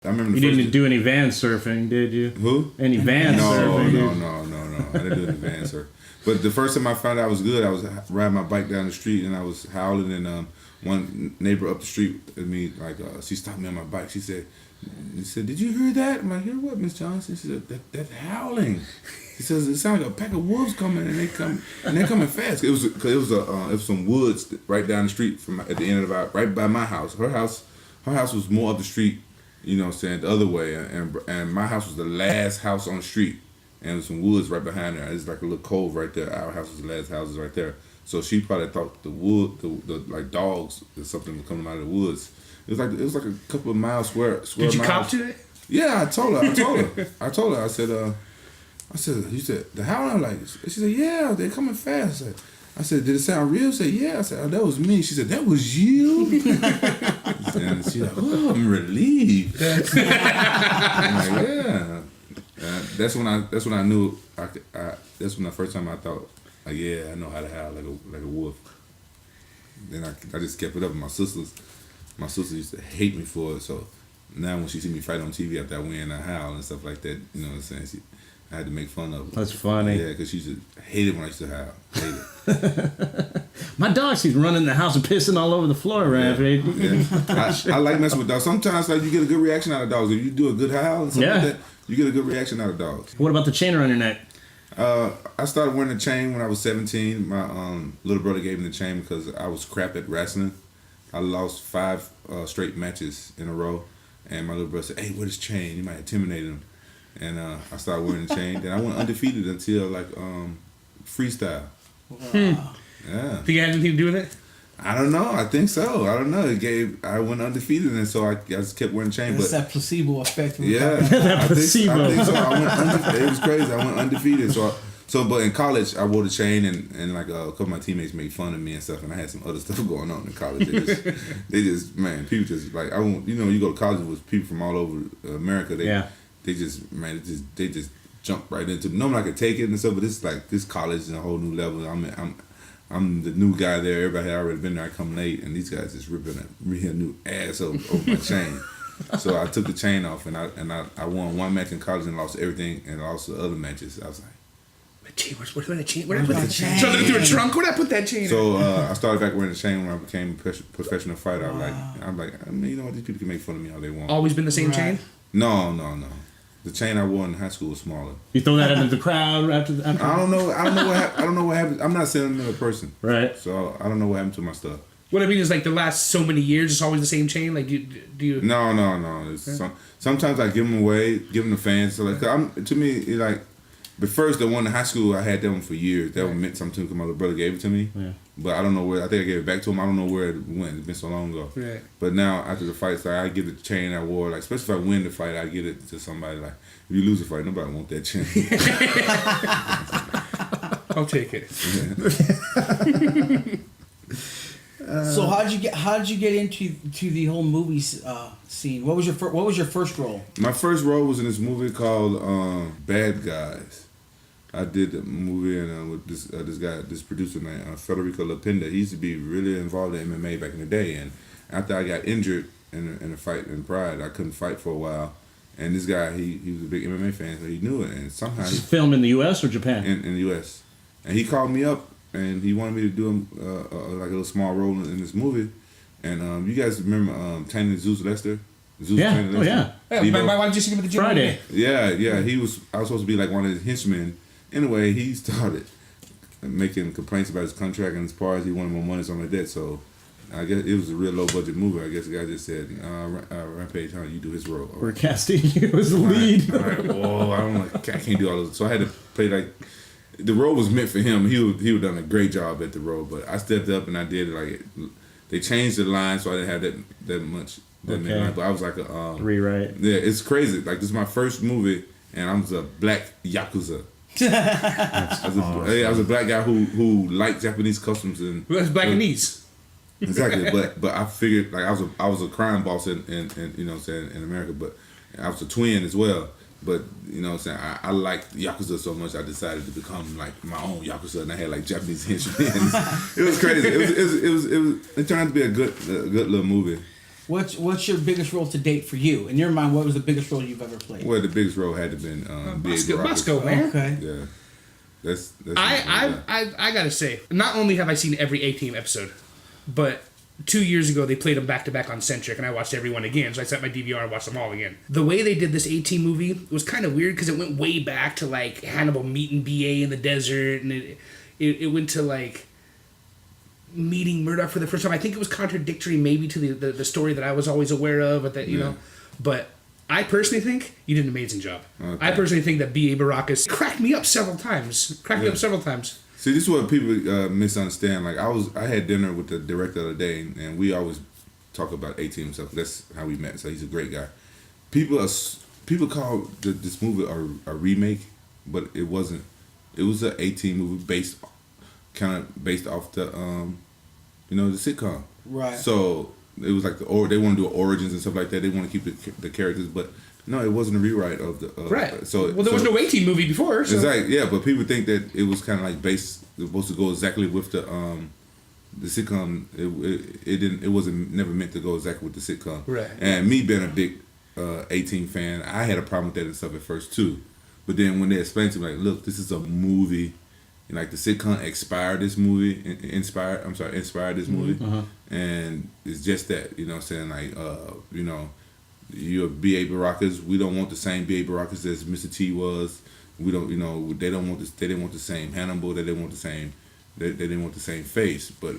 I remember you didn't do any van surfing, did you? Who? Any van surfing? No. I didn't do any van surfing. But the first time I found out I was good, I was riding my bike down the street and I was howling, and one neighbor up the street with me, she stopped me on my bike. She said, "Did you hear that?" I'm like, "Hear what, Miss Johnson?" She said, "That howling." She says, "It sounds like a pack of wolves coming, and they're coming fast." It was some woods right down the street from at the end of right by my house. Her house was more up the street, you know what I'm saying, the other way, and my house was the last house on the street, and there's some woods right behind there. It's like a little cove right there. Our house was the last houses right there. So she probably thought the like dogs or something was coming out of the woods. It was like a couple of miles square. Did you miles. cop to it? Yeah, I told her. I said, "You said the howling like?" She said, "Yeah, they're coming fast." I said, "Did it sound real?" She said, "Yeah." I said, "Oh, that was me." She said, "That was you?" And she's like, "Oh, I'm relieved." I'm like, "Yeah." That's when I knew that's when the first time I thought, like, yeah, I know how to howl like a wolf. Then I just kept it up. My sisters used to hate me for it. So now when she see me fight on TV after I win, I howl and stuff like that. You know what I'm saying? I had to make fun of her. That's funny. Yeah, because she used to hate it when I used to howl. Hate it. My dog, she's running the house and pissing all over the floor, Rampage. Yeah. I like messing with dogs. Sometimes like you get a good reaction out of dogs. If you do a good howl and something like that, you get a good reaction out of dogs. What about the chain around your neck? I started wearing a chain when I was 17. My little brother gave me the chain because I was crap at wrestling. I lost 5 straight matches in a row, and my little brother said, "Hey, wear this chain. You might intimidate him." And I started wearing the chain. Then I went undefeated until like freestyle. Wow. Yeah. Think it had anything to do with it? I don't know. I think so. I don't know. I went undefeated, and so I just kept wearing the chain. It's that placebo effect. Yeah, that placebo. I think so. I went undefeated. It was crazy. I went undefeated. But in college, I wore the chain, and like a couple of my teammates made fun of me and stuff, and I had some other stuff going on in college. They just people just like you go to college with people from all over America. They just jump right into it. Normally I could take it and stuff, but it's like this college is a whole new level. I'm the new guy there. Everybody had already been there. I come late, and these guys just ripping a real new ass over my chain. So I took the chain off, and I won one match in college and lost everything, and lost the other matches. I was like, where's that chain? Where did I put that chain? Shoved it into a trunk? Where did I put that chain? So I started back wearing the chain when I became a professional fighter. I'm like, you know what? These people can make fun of me all they want. Always been the same chain? No. The chain I wore in high school was smaller. You throw that into the crowd after? I don't know what happened. I'm not a sentimental person. Right. So I don't know what happened to my stuff. What I mean is like the last so many years, it's always the same chain. Like do you? No. Sometimes I give them away, give them to fans. So like, to me, it's like, but first the one in high school I had that one for years. That one meant something to me because my little brother gave it to me. Yeah. But I don't know where. I think I gave it back to him. I don't know where it went. It's been so long ago. Right. But now after the fight, I give the chain I wore. Like especially if I win the fight, I give it to somebody. Like if you lose the fight, nobody want that chain. I'll take it. So how did you get into the whole movie scene? What was your first role? My first role was in this movie called Bad Guys. I did a movie with this producer named Federico Lapinda. He used to be really involved in MMA back in the day, and after I got injured in a fight in Pride, I couldn't fight for a while. And this guy, he was a big MMA fan, so he knew it. And somehow Is it filmed in the U.S. or Japan? In the U.S. And he called me up, and he wanted me to do like a little small role in this movie. And you guys remember Tanner Zeus Lester? Yeah. Oh yeah. My wife just seen him at the gym Friday. Yeah. I was supposed to be like one of his henchmen. Anyway, he started making complaints about his contract and his parts. He wanted more money, something like that. So I guess it was a real low budget movie. I guess the guy just said, Rampage, you do his role. We're casting you as the lead. I'm like, whoa, I can't do all this. So I had to play like, the role was meant for him. He would done a great job at the role, but I stepped up and I did it. Like, they changed the line so I didn't have that much. Many lines, but I was like a rewrite. Yeah, it's crazy. Like, this is my first movie, and I was a black yakuza. I was a black guy who liked Japanese customs and Blackanese. Exactly, but I figured like I was a crime boss in you know what I'm saying, in America, but I was a twin as well. But you know what I'm saying, I liked Yakuza so much I decided to become like my own Yakuza, and I had like Japanese henchmen. It was crazy. It turned out to be a good little movie. What's your biggest role to date for you? In your mind, what was the biggest role you've ever played? Well, the biggest role had to been Bosco, man. Okay. Yeah, that's I gotta say, not only have I seen every A-Team episode, but 2 years ago they played them back to back on Centric, and I watched every one again. So I set my DVR and watched them all again. The way they did this A-Team movie was kind of weird because it went way back to like Hannibal meeting BA in the desert, and it went to like meeting Murdoch for the first time. I think it was contradictory maybe to the story that I was always aware of, but that you know, but. I personally think you did an amazing job. Okay. I personally think that B.A. Baracus cracked me up several times. See, this is what people misunderstand. Like I had dinner with the director the other day, and we always talk about A-Team and stuff. That's how we met. So he's a great guy. People call this movie a remake, but it wasn't. It was an A-Team movie based off the the sitcom. Right. So. It was like they want to do origins and stuff like that. They want to keep the characters, but no, it wasn't a rewrite of the right. So there was no A-Team movie before. So. Exactly, yeah. But people think that it was kind of like based, supposed to go exactly with the sitcom. It didn't. It wasn't never meant to go exactly with the sitcom. Right. And me being a big A-Team fan, I had a problem with that and stuff at first too. But then when they explained to me, like, look, this is a movie. And like the sitcom inspired this movie, inspired this movie, and it's just that, you know what I'm saying, like, you're B.A. Baracus, we don't want the same B.A. Baracus as Mr. T was, we don't, they didn't want the same Hannibal, they didn't want the same face, but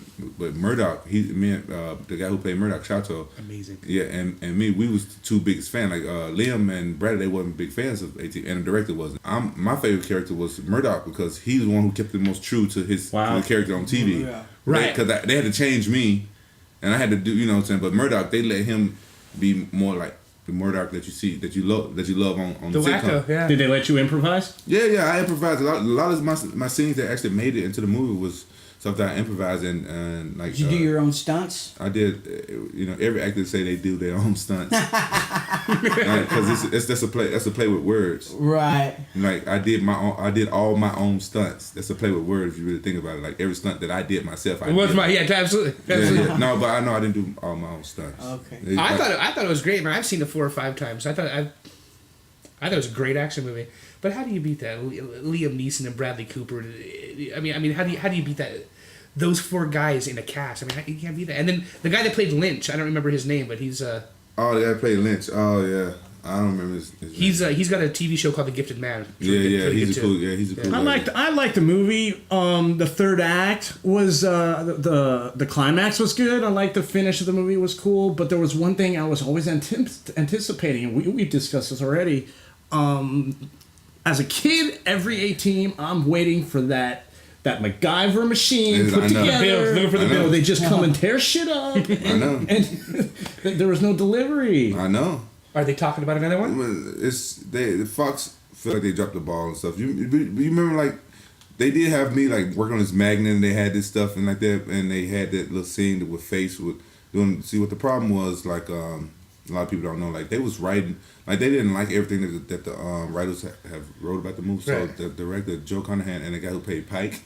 Murdoch, the guy who played Murdoch, Chateau, amazing, yeah, and me, we was the two biggest fans, like Liam and Brad, they wasn't big fans of A-Team, and the director wasn't. My favorite character was Murdoch because he's the one who kept the most true to his to the character on TV, right? Because they had to change me, and I had to do, you know what I'm saying, but Murdoch, they let him be more like the Murdoch that you see, that you love on the sitcom. Yeah. Did they let you improvise? Yeah, I improvised a lot of my scenes that actually made it into the movie was stuff that I improvised and like. Did you do your own stunts? I did. Every actor say they do their own stunts because that's a play. That's a play with words. Right. Like I did all my own stunts. That's a play with words. If you really think about it, like every stunt that I did myself. Absolutely. Yeah. No, but I know I didn't do all my own stunts. Okay. I thought it was great, man. I've seen it 4 or 5 times. I thought it was a great action movie. But how do you beat that? Liam Neeson and Bradley Cooper. I mean, how do you beat that? Those 4 guys in a cast. I mean, you can't beat that. And then the guy that played Lynch, I don't remember his name, but he's Oh, the guy that played Lynch. Oh yeah, I don't remember his name. He's got a TV show called The Gifted Man. He's a cool guy. I liked the movie. The third act was the climax was good. I liked the finish of the movie was cool. But there was one thing I was always anticipating, and we discussed this already. As a kid, every A-Team, I'm waiting for that MacGyver machine put together. Looking for the bill. They just come and tear shit up. I know. And there was no delivery. I know. Are they talking about another one? The Fox feel like they dropped the ball and stuff. You remember, like, they did have me like working on this magnet, and they had this stuff and like that, and they had that little scene with Face with doing. See what the problem was, like a lot of people don't know, like they was writing, like they didn't like everything that the writers have wrote about the movie. Right. So the director Joe Conahan and the guy who played Pike,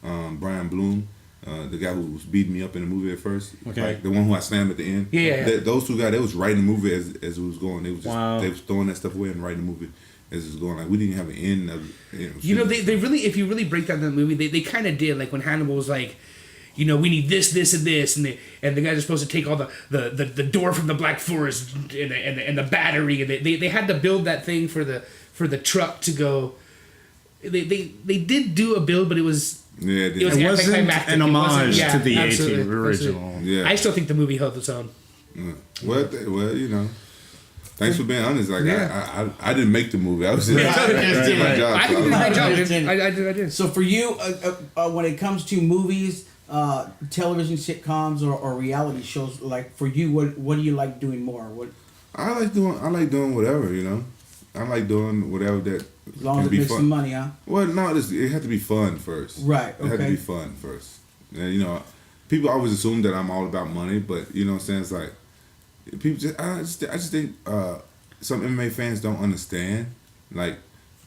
Brian Bloom, the guy who was beating me up in the movie at first, like the one who I slammed at the end. Yeah. Those 2 guys, they was writing the movie as it was going. They was just they was throwing that stuff away and writing the movie as it was going. Like we didn't have an end of. They really, if you really break down the movie, they kind of did. Like when Hannibal was like, we need this, and this, and the guys are supposed to take all the door from the Black Forest and the battery, and they had to build that thing for the truck to go. They did do a build, but it was. Yeah, it wasn't an homage to the A-Team original. Yeah. I still think the movie held its own. Yeah. Well, thanks for being honest. Like I didn't make the movie. I was just did my job. I did my job. I did. So for you, when it comes to movies, television sitcoms or reality shows, like for you, what do you like doing more? I like doing whatever. I like doing whatever that. As long as it makes some money, huh? Well, no, it had to be fun first. Right. Okay. It had to be fun first. And, people always assume that I'm all about money, but you know what I'm saying? It's like people I just think some MMA fans don't understand. Like,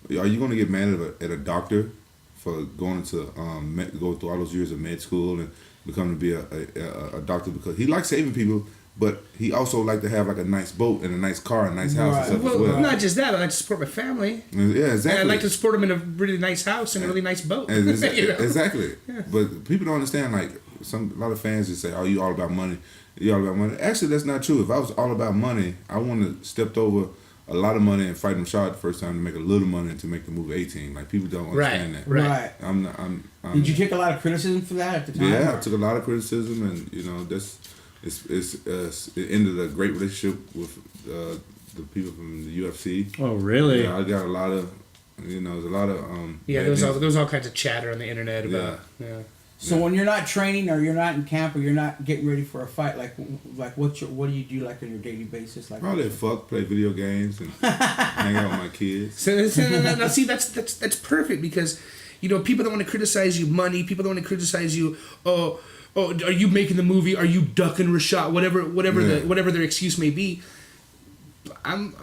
are you going to get mad at a doctor for going to go through all those years of med school and becoming to be a doctor because he likes saving people, but he also liked to have like a nice boat and a nice car and a nice house and stuff Well, as well. not just that. I like to support my family. Yeah, exactly. And I like to support them in a really nice house and a really nice boat. Exactly. You know? Exactly. But people don't understand. Like a lot of fans just say, "Oh, you all about money. You all about money." Actually, that's not true. If I was all about money, I wouldn't have stepped over a lot of money and fighting Rashad the first time to make a little money to make the movie 18. Like people don't understand that. Right. I'm Did you take a lot of criticism for that at the time? Yeah, or? I took a lot of criticism, and it's it ended a great relationship with the people from the UFC. Oh, really? Yeah, I got a lot of, there's a lot of Yeah, there was all kinds of chatter on the internet about. Yeah. So when you're not training or you're not in camp or you're not getting ready for a fight, like what do you do like on your daily basis? Like probably play video games, and hang out with my kids. So now see that's perfect because people don't want to criticize you money. People don't want to criticize you. Oh, are you making the movie? Are you ducking Rashad? Whatever their excuse may be. I'm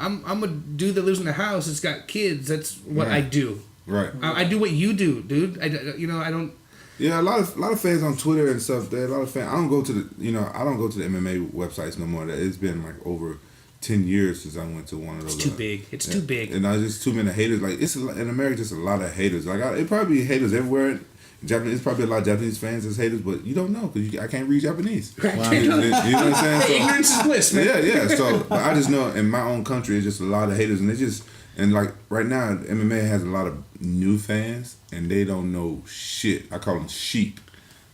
a dude that lives in the house. It's got kids. That's what I do. Right. I do what you do, dude. I don't. Yeah, a lot of fans on Twitter and stuff. There, a lot of fans. I don't go to the MMA websites no more. It's been like over 10 years since I went to one of those. It's too big. It's too big. And there's just too many haters. Like in America, just a lot of haters. Like it probably be haters everywhere. Japanese, it's probably a lot of Japanese fans as haters, but you don't know because I can't read Japanese. Wow. You know what I'm saying? So, ignorance is bliss, man. Yeah. So but I just know in my own country, it's just a lot of haters, and like right now, MMA has a lot of new fans, and they don't know shit. I call them sheep.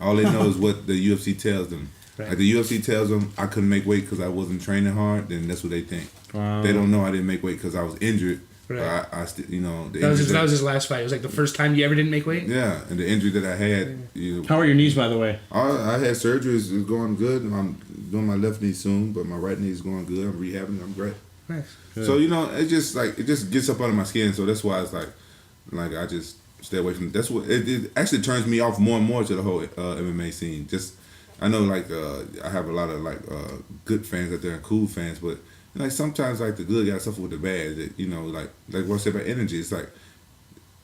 All they know is what the UFC tells them. Right. Like the UFC tells them I couldn't make weight because I wasn't training hard, then that's what they think. Wow. They don't know I didn't make weight because I was injured. Right. I still, That was his last fight. It was like the first time you ever didn't make weight. Yeah, and the injury that I had. How are your knees, by the way? I had surgery. It's going good. I'm doing my left knee soon, but my right knee is going good. I'm rehabbing. I'm great. Nice. Good. So it just gets up under my skin. So that's why it's like I just stay away from it. That's what it actually turns me off more and more to the whole MMA scene. Just I know I have a lot of good fans out there and cool fans, but sometimes the good guys suffer with the bad. That like what I said about energy. It's like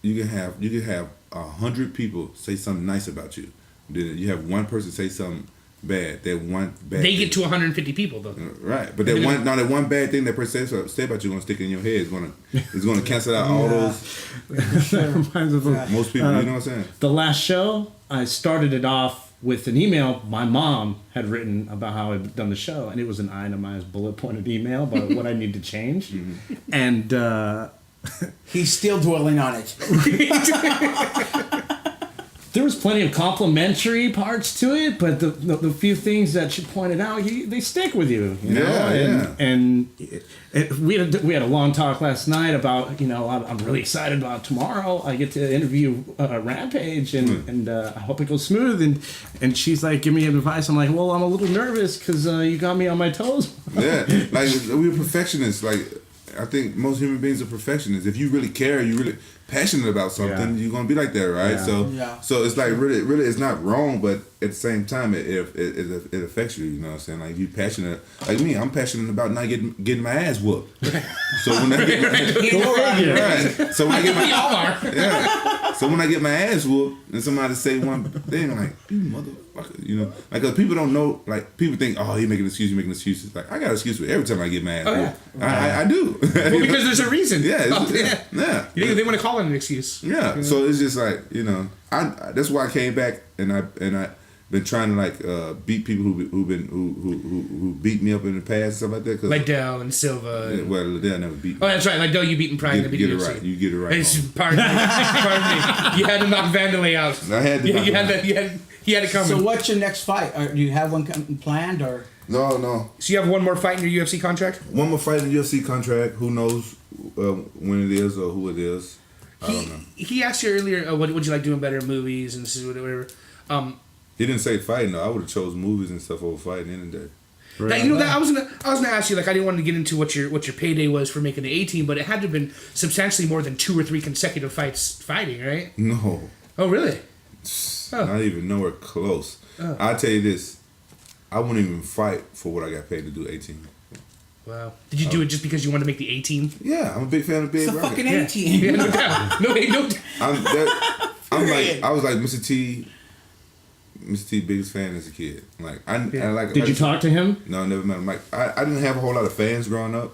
you can have 100 people say something nice about you. Then you have one person say something bad. That one bad. They get to 150 people though. Right, but that one bad thing that person say about you gonna stick in your head. It's gonna cancel out all those. That reminds me of Most people, you know what I'm saying. The last show, I started it off with an email my mom had written about how I'd done the show, and it was an itemized bullet pointed email about what I need to change. Mm-hmm. And he's still dwelling on it. There was plenty of complimentary parts to it, but the few things that she pointed out, they stick with you. You know? And we had a long talk last night about I'm really excited about tomorrow. I get to interview Rampage, and I hope it goes smooth. And she's like, give me advice. I'm like, well, I'm a little nervous because you got me on my toes. Yeah, like we're perfectionists. Like I think most human beings are perfectionists. If you really care, you really passionate about something, you're gonna be like that, right? Yeah. So it's like really, it's not wrong, but at the same time, it affects you. You know what I'm saying? Like you passionate, like me, I'm passionate about not getting my ass whooped. So when I get so when I get my so when I get my ass whooped and somebody say one thing, I'm like, you motherfucker, like 'cause people don't know, like people think, oh, he making excuses. Like I got an excuse for every time I get my ass whooped. I do. Well, because there's a reason. Yeah. You think they want to call it an excuse? Yeah. So it's just like that's why I came back and I been trying to beat people who beat me up in the past and stuff like that. Like Dell and Silva. Yeah, well, Dell never beat me. Oh, that's right. Like Dell, you beat in Pride. You get it right. You get it right. Pardon me. You had to knock Vandalay out. I had to. You had it coming. So what's your next fight? Do you have one planned or? No. So you have one more fight in your UFC contract? One more fight in the UFC contract. Who knows when it is or who it is? I don't know. He asked you earlier, what would you like doing better in movies and this is whatever. He didn't say fighting though. I would have chose movies and stuff over fighting any day. Right. That I was gonna ask you, I didn't want to get into what your payday was for making the 18, but it had to have been substantially more than 2 or 3 consecutive fights fighting, right? No. Oh really? Not even nowhere close. I'll tell you this. I wouldn't even fight for what I got paid to do 18. Wow. Did you do it just because you wanted to make the 18? Yeah, I'm a big fan of Big It's a Rocket. fucking 18. Yeah, no doubt. No doubt. I was like, Mr. T, Mr. T biggest fan as a kid. Like I like. Did you talk to him? No, I never met him. Like I didn't have a whole lot of fans growing up.